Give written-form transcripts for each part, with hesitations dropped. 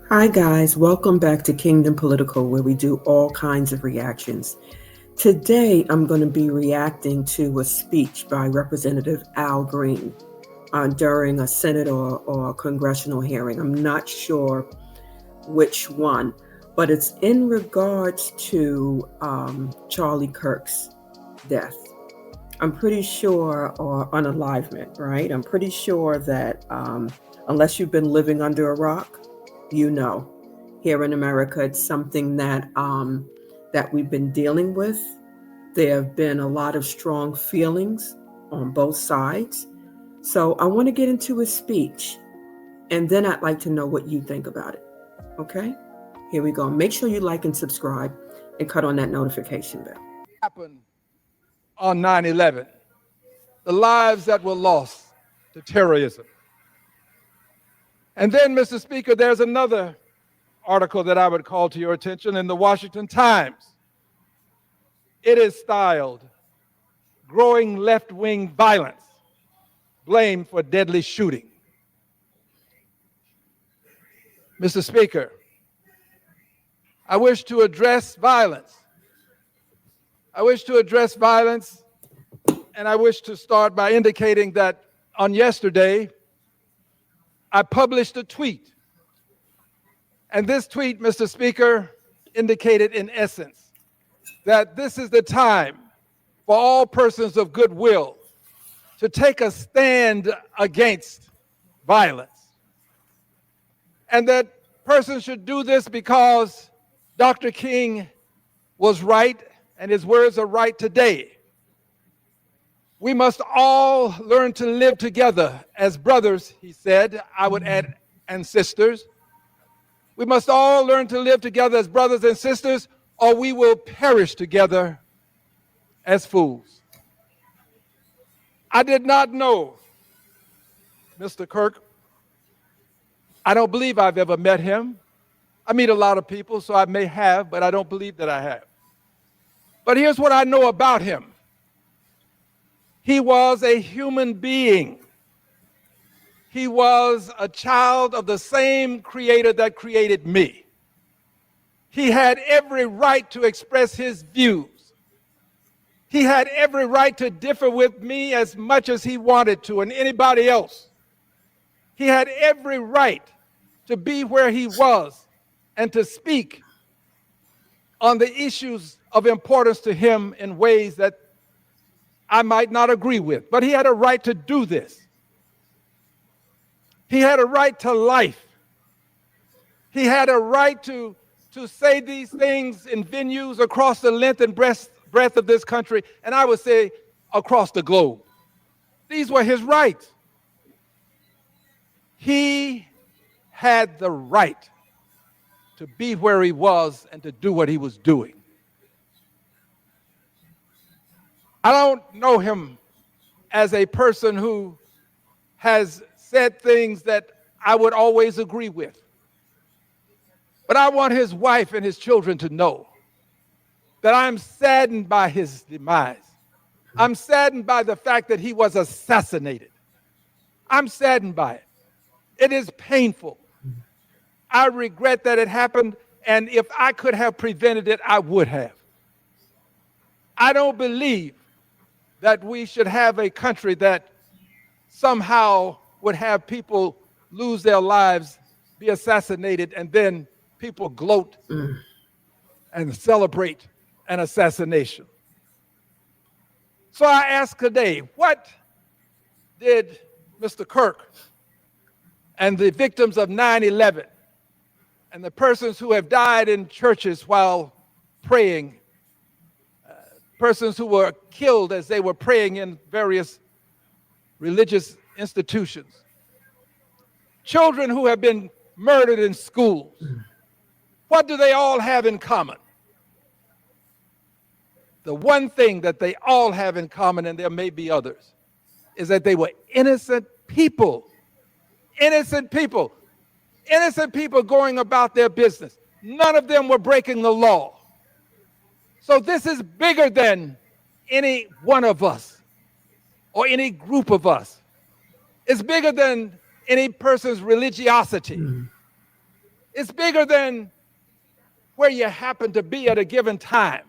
Hi, guys. Welcome back to Kingdom Political, where we do all kinds of reactions. Today, I'm going to be reacting to a speech by Representative Al Green during a Senate or congressional hearing. I'm not sure which one, but it's in regards to Charlie Kirk's death. I'm pretty sure, or unalivement, right? I'm pretty sure that unless you've been living under a rock, you know, here in America, it's something that we've been dealing with. There have been a lot of strong feelings on both sides. So I want to get into his speech, and then I'd like to know what you think about it. Okay? Here we go. Make sure you like and subscribe and cut on that notification bell. Happened on 9/11, the lives that were lost to terrorism. And then, Mr. Speaker, there's another article that I would call to your attention in the Washington Times. It is styled "Growing Left-Wing Violence, Blamed for Deadly Shooting." Mr. Speaker, I wish to address violence. I wish to address violence, and I wish to start by indicating that on yesterday, I published a tweet. And this tweet, Mr. Speaker, indicated in essence that this is the time for all persons of goodwill to take a stand against violence. And that persons should do this because Dr. King was right and his words are right today. We must all learn to live together as brothers, he said, I would add, and sisters. We must all learn to live together as brothers and sisters, or we will perish together as fools. I did not know Mr. Kirk. I don't believe I've ever met him. I meet a lot of people, so I may have, but I don't believe that I have. But here's what I know about him. He was a human being. He was a child of the same creator that created me. He had every right to express his views. He had every right to differ with me as much as he wanted to and anybody else. He had every right to be where he was and to speak on the issues of importance to him in ways that I might not agree with, but he had a right to do this. He had a right to life. He had a right to say these things in venues across the length and breadth of this country, and I would say across the globe. These were his rights. He had the right to be where he was and to do what he was doing. I don't know him as a person who has said things that I would always agree with. But I want his wife and his children to know that I'm saddened by his demise. I'm saddened by the fact that he was assassinated. I'm saddened by it. It is painful. I regret that it happened, and if I could have prevented it, I would have. I don't believe that we should have a country that somehow would have people lose their lives, be assassinated, and then people gloat and celebrate an assassination. So I ask today, what did Mr. Kirk and the victims of 9/11 and the persons who have died in churches while praying, persons who were killed as they were praying in various religious institutions, children who have been murdered in schools, what do they all have in common? The one thing that they all have in common, and there may be others, is that they were innocent people. Innocent people. Innocent people going about their business. None of them were breaking the law. So this is bigger than any one of us or any group of us. It's bigger than any person's religiosity. It's bigger than where you happen to be at a given time.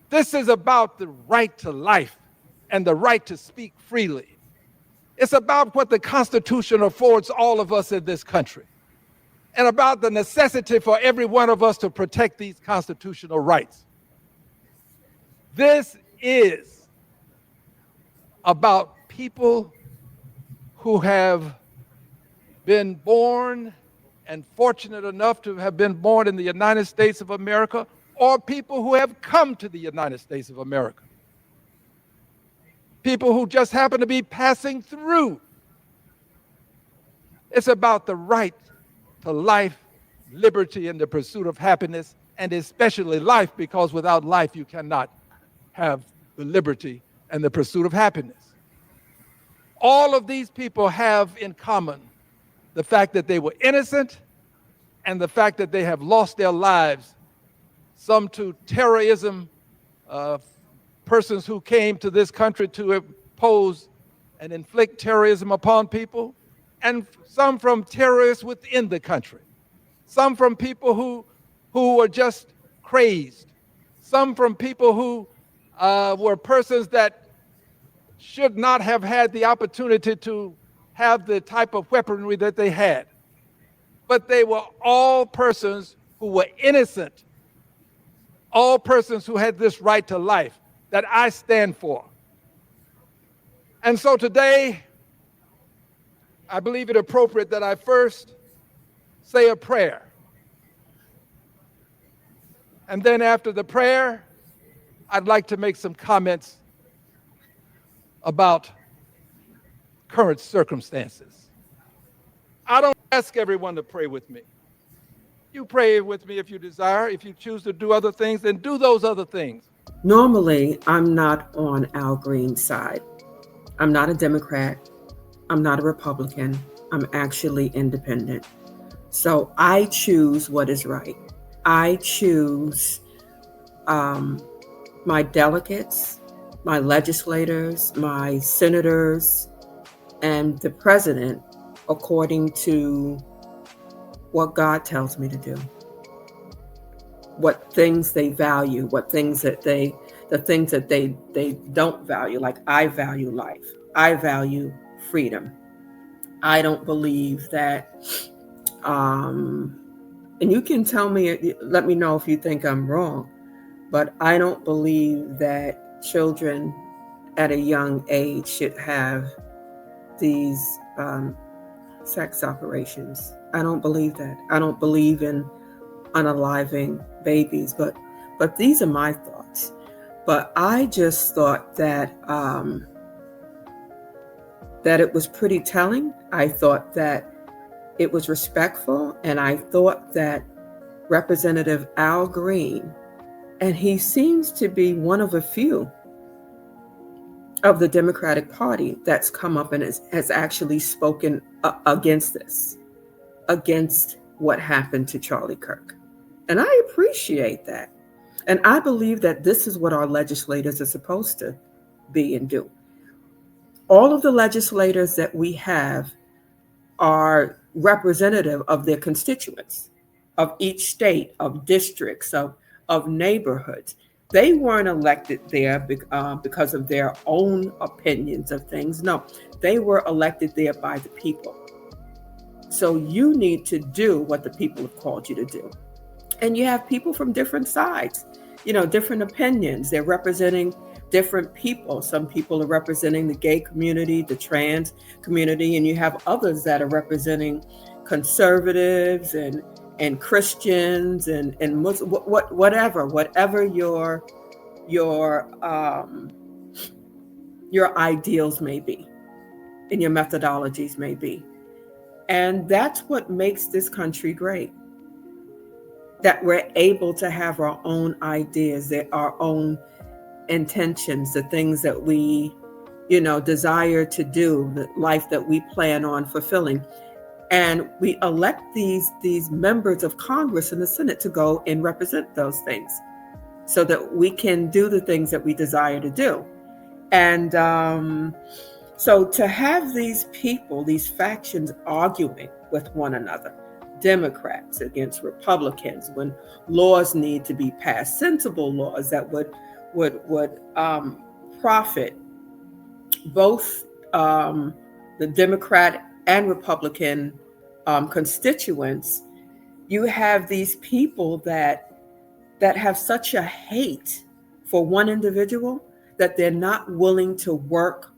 This is about the right to life and the right to speak freely. It's about what the Constitution affords all of us in this country, and about the necessity for every one of us to protect these constitutional rights. This is about people who have been born and fortunate enough to have been born in the United States of America, or people who have come to the United States of America. People who just happen to be passing through. It's about the right to life, liberty, and the pursuit of happiness, and especially life, because without life you cannot have the liberty and the pursuit of happiness. All of these people have in common the fact that they were innocent and the fact that they have lost their lives, some to terrorism, persons who came to this country to impose and inflict terrorism upon people, and some from terrorists within the country, some from people who were just crazed, some from people who were persons that should not have had the opportunity to have the type of weaponry that they had. But they were all persons who were innocent, all persons who had this right to life that I stand for. And so today, I believe it appropriate that I first say a prayer. And then after the prayer, I'd like to make some comments about current circumstances. I don't ask everyone to pray with me. You pray with me if you desire. If you choose to do other things, then do those other things. Normally, I'm not on Al Green's side. I'm not a Democrat. I'm not a Republican. I'm actually independent. So I choose what is right. I choose my delegates, my legislators, my senators, and the president according to what God tells me to do. What things they value, what things that the things that they don't value. Like, I value life. I value freedom. I don't believe that, and you can tell me, let me know if you think I'm wrong, but I don't believe that children at a young age should have these sex operations. I don't believe that. I don't believe in unaliving babies, but these are my thoughts. But I just thought that that it was pretty telling. I thought that it was respectful, and I thought that Representative Al Green, and he seems to be one of a few of the Democratic Party that's come up and has actually spoken against this, against what happened to Charlie Kirk. And I appreciate that. And I believe that this is what our legislators are supposed to be and do. All of the legislators that we have are representative of their constituents, of each state, of districts, of neighborhoods. They weren't elected there because of their own opinions of things. No, they were elected there by the people. So you need to do what the people have called you to do. And you have people from different sides, different opinions. They're representing different people. Some people are representing the gay community, the trans community, and you have others that are representing conservatives and Christians and Muslims, whatever your ideals may be and your methodologies may be. And that's what makes this country great. That we're able to have our own ideas, our own intentions, the things that we, desire to do, the life that we plan on fulfilling. And we elect these members of Congress and the Senate to go and represent those things so that we can do the things that we desire to do. And so to have these people, these factions arguing with one another, Democrats, against Republicans, when laws need to be passed, sensible laws that would profit both the Democrat and Republican constituents. You have these people that have such a hate for one individual that they're not willing to work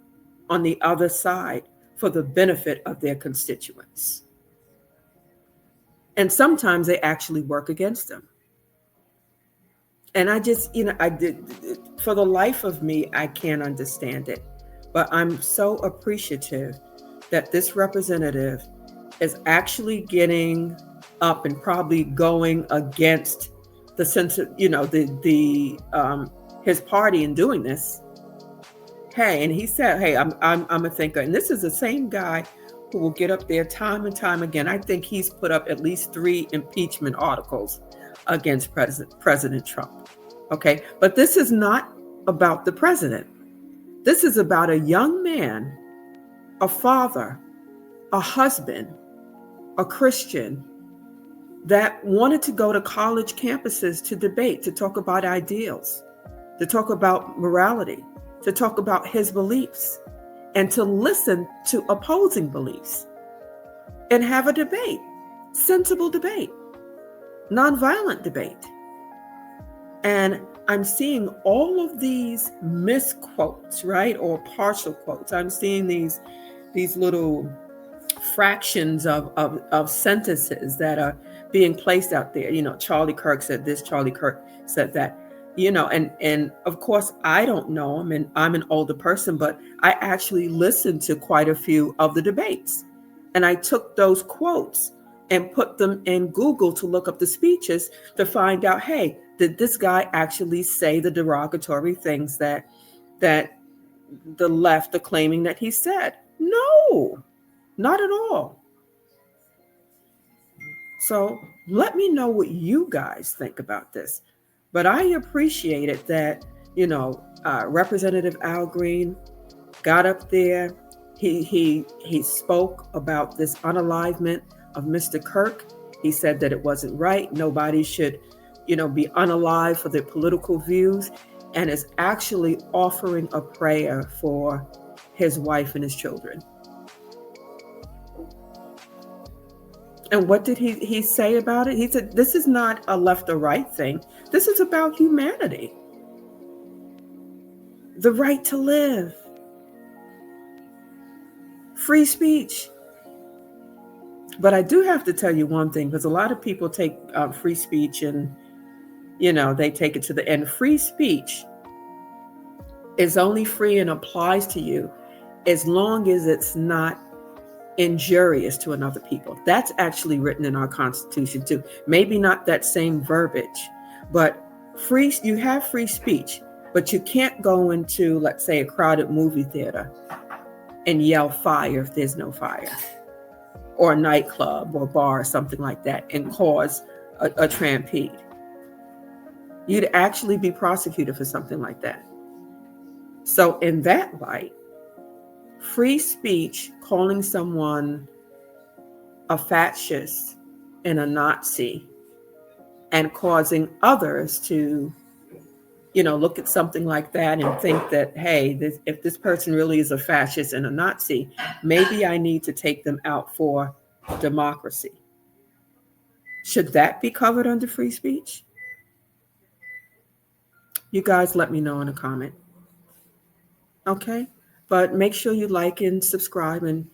on the other side for the benefit of their constituents. And sometimes they actually work against them. And I just, I did, for the life of me, I can't understand it. But I'm so appreciative that this representative is actually getting up and probably going against the sense of, his party in doing this. Hey, and he said, hey, I'm a thinker. And this is the same guy who will get up there time and time again. I think he's put up at least 3 impeachment articles against President Trump. Okay, but this is not about the president. This is about a young man, a father, a husband, a Christian that wanted to go to college campuses to debate, to talk about ideals, to talk about morality, to talk about his beliefs, and to listen to opposing beliefs and have a debate, sensible debate, nonviolent debate. And I'm seeing all of these misquotes, right? Or partial quotes. I'm seeing these little fractions of sentences that are being placed out there. Charlie Kirk said this, Charlie Kirk said that. And of course, I don't know him, and I'm an older person, but I actually listened to quite a few of the debates. And I took those quotes and put them in Google to look up the speeches to find out, hey, did this guy actually say the derogatory things that the left are claiming that he said? No, not at all. So let me know what you guys think about this. But I appreciate it that, Representative Al Green got up there. He spoke about this unalivement of Mr. Kirk. He said that it wasn't right. Nobody should, be unalive for their political views, and is actually offering a prayer for his wife and his children. And what did he say about it? He said, this is not a left or right thing. This is about humanity. The right to live. Free speech. But I do have to tell you one thing, because a lot of people take free speech and, they take it to the end. Free speech is only free and applies to you as long as it's not injurious to another people. That's actually written in our Constitution too. Maybe not that same verbiage, but you have free speech, but you can't go into, let's say, a crowded movie theater and yell fire if there's no fire, or a nightclub or bar or something like that, and cause a trampede. You'd actually be prosecuted for something like that. So in that light, free speech, calling someone a fascist and a Nazi, and causing others to, look at something like that and think that, hey, if this person really is a fascist and a Nazi, maybe I need to take them out for democracy. Should that be covered under free speech? You guys let me know in a comment. Okay? But make sure you like and subscribe and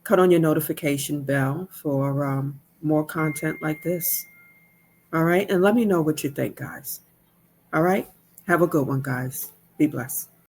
cut on your notification bell for more content like this. All right? And let me know what you think, guys. All right? Have a good one, guys. Be blessed.